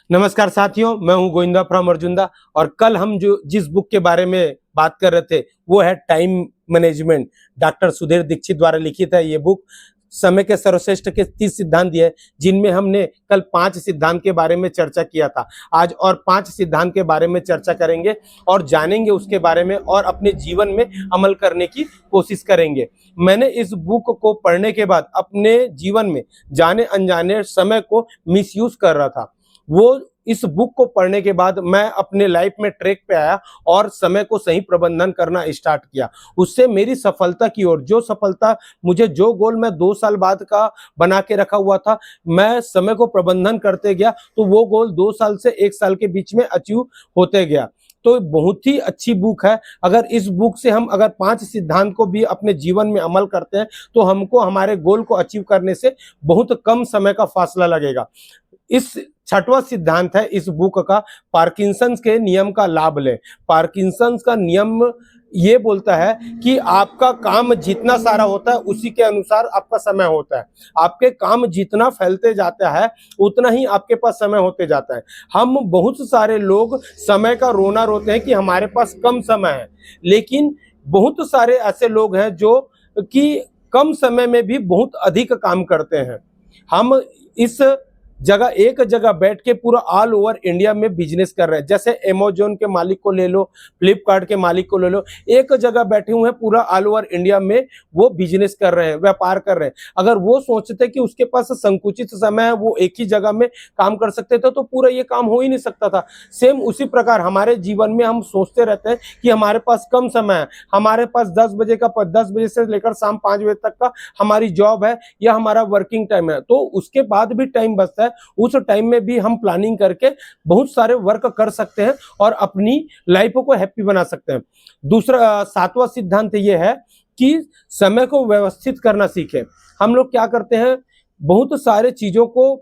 नमस्कार साथियों, मैं हूं गोविंदा फ्रॉम अर्जुनदा। और कल हम जो जिस बुक के बारे में बात कर रहे थे वो है time management. Doctor Sudhir Dikshit द्वारा लिखित है ये बुक। समय के सर्वश्रेष्ठ के 30 सिद्धांत दिए, जिनमें हमने कल 5 सिद्धांत के बारे में चर्चा किया था। आज और 5 सिद्धांत के बारे में चर्चा करेंगे और जानेंगे उसके बारे में और अपने जीवन में अमल करने की कोशिश करेंगे। मैंने इस बुक को पढ़ने के बाद अपने जीवन में जाने अनजाने समय को मिसयूज कर रहा था। वो इस बुक को पढ़ने के बाद मैं अपने लाइफ में ट्रैक पे आया और समय को सही प्रबंधन करना स्टार्ट किया। उससे मेरी सफलता की ओर, जो सफलता मुझे, जो गोल मैं 2 साल बाद का बना के रखा हुआ था, मैं समय को प्रबंधन करते गया तो वो गोल 2 साल से 1 साल के बीच में अचीव होते गया। तो बहुत ही अच्छी बुक है। अगर इस बुक से हम अगर 5 सिद्धांत को भी अपने जीवन में अमल करते हैं तो हमको हमारे गोल को अचीव करने से बहुत कम समय का फासला लगेगा। इस 6वां सिद्धांत है इस बुक का, पार्किंसंस के नियम का लाभ लें। पार्किंसंस का नियम ये बोलता है कि आपका काम जितना सारा होता है उसी के अनुसार आपका समय होता है। आपके काम जितना फैलते जाता है उतना ही आपके पास समय होते जाता है। हम बहुत सारे लोग समय का रोना रोते हैं कि हमारे पास कम समय है, लेकिन बहुत सारे ऐसे लोग हैं जो कि कम समय में भी बहुत अधिक काम करते हैं। हम इस एक जगह बैठ के पूरा ऑल ओवर इंडिया में बिजनेस कर रहे हैं। जैसे अमेज़न के मालिक को ले लो, फ्लिपकार्ट के मालिक को ले लो, एक जगह बैठे हुए हैं, पूरा ऑल ओवर इंडिया में वो बिजनेस कर रहे हैं, व्यापार कर रहे हैं। अगर वो सोचते कि उसके पास संकुचित समय है, वो एक ही जगह में काम कर सकते थे, तो पूरा ये काम हो ही नहीं सकता था। सेम उसी प्रकार हमारे जीवन में हम सोचते रहते हैं कि हमारे पास कम समय है, हमारे पास 10 बजे से लेकर शाम 5 बजे तक का हमारी जॉब है या हमारा वर्किंग टाइम है, तो उसके बाद भी टाइम बचता है। उस टाइम में भी हम प्लानिंग करके बहुत सारे वर्क कर सकते हैं और अपनी लाइफ को हैप्पी बना सकते हैं। दूसरा 7वां सिद्धांत ये है कि समय को व्यवस्थित करना सीखें। हम लोग क्या करते हैं, बहुत सारे चीजों को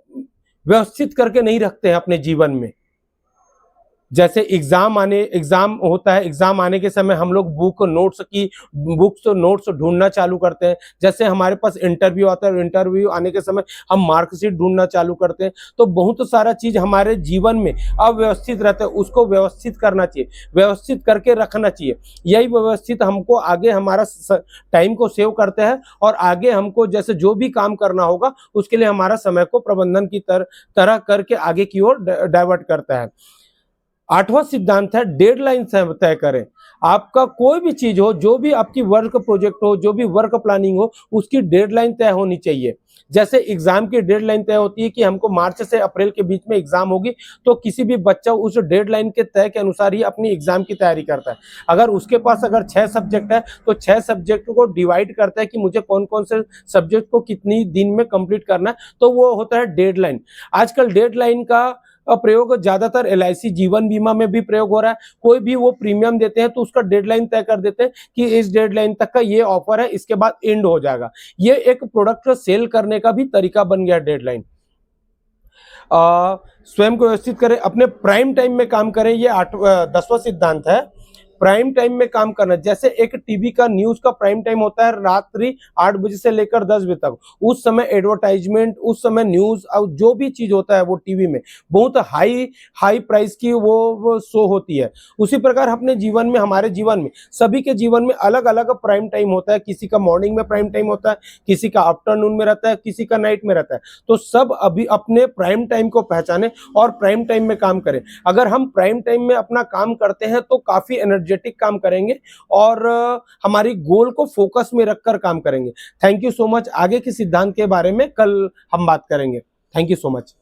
व्यवस्थित करके नहीं रखते हैं अपने जीवन में। जैसे एग्जाम होता है, एग्जाम आने के समय हम लोग बुक्स नोट्स ढूंढना चालू करते हैं। जैसे हमारे पास इंटरव्यू आता है, इंटरव्यू आने के समय हम मार्कशीट ढूंढना चालू करते हैं। तो बहुत सारा चीज हमारे जीवन में अव्यवस्थित रहता है, उसको व्यवस्थित करना चाहिए, व्यवस्थित करके रखना चाहिए। यही व्यवस्थित हमको आगे हमारा टाइम को सेव करते हैं और आगे हमको जैसे जो भी काम करना होगा उसके लिए हमारा समय को प्रबंधन की तरह करके आगे की ओर डाइवर्ट करता है। 8वां सिद्धांत है डेडलाइन तय करें। आपका कोई भी चीज हो, जो भी आपकी वर्क प्रोजेक्ट हो, जो भी वर्क प्लानिंग हो, उसकी डेडलाइन तय होनी चाहिए। जैसे एग्जाम की डेडलाइन तय होती है कि हमको मार्च से अप्रैल के बीच में एग्जाम होगी, तो किसी भी बच्चा उस डेडलाइन के तय के अनुसार ही अपनी एग्जाम की तैयारी करता है। अगर उसके पास अगर 6 सब्जेक्ट है तो 6 सब्जेक्ट को डिवाइड करता है कि मुझे कौन कौन से सब्जेक्ट को कितनी दिन में कंप्लीट करना है, तो वो होता है डेडलाइन। आजकल डेडलाइन का प्रयोग ज्यादातर LIC जीवन बीमा में भी प्रयोग हो रहा है। कोई भी वो प्रीमियम देते हैं तो उसका डेडलाइन तय कर देते हैं कि इस डेडलाइन तक का ये ऑफर है, इसके बाद एंड हो जाएगा। ये एक प्रोडक्ट सेल करने का भी तरीका बन गया डेडलाइन। स्वयं को व्यवस्थित करें, अपने प्राइम टाइम में काम करें। ये 10वां सिद्धांत है, प्राइम टाइम में काम करना। जैसे एक टीवी का न्यूज का प्राइम टाइम होता है रात्रि 8 बजे से लेकर 10 बजे तक। उस समय एडवर्टाइजमेंट, उस समय न्यूज और जो भी चीज होता है वो टीवी में बहुत हाई प्राइस की वो शो होती है। उसी प्रकार अपने जीवन में, हमारे जीवन में, सभी के जीवन में अलग अलग प्राइम टाइम होता है। किसी का मॉर्निंग में प्राइम टाइम होता है, किसी का आफ्टरनून में रहता है, किसी का नाइट में रहता है। तो सब अभी अपने प्राइम टाइम को पहचाने और प्राइम टाइम में काम करें। अगर हम प्राइम टाइम में अपना काम करते हैं तो काफी एनर्जेटिक काम करेंगे और हमारी गोल को फोकस में रखकर काम करेंगे। Thank you so much. आगे के सिद्धांत के बारे में कल हम बात करेंगे। Thank you so much.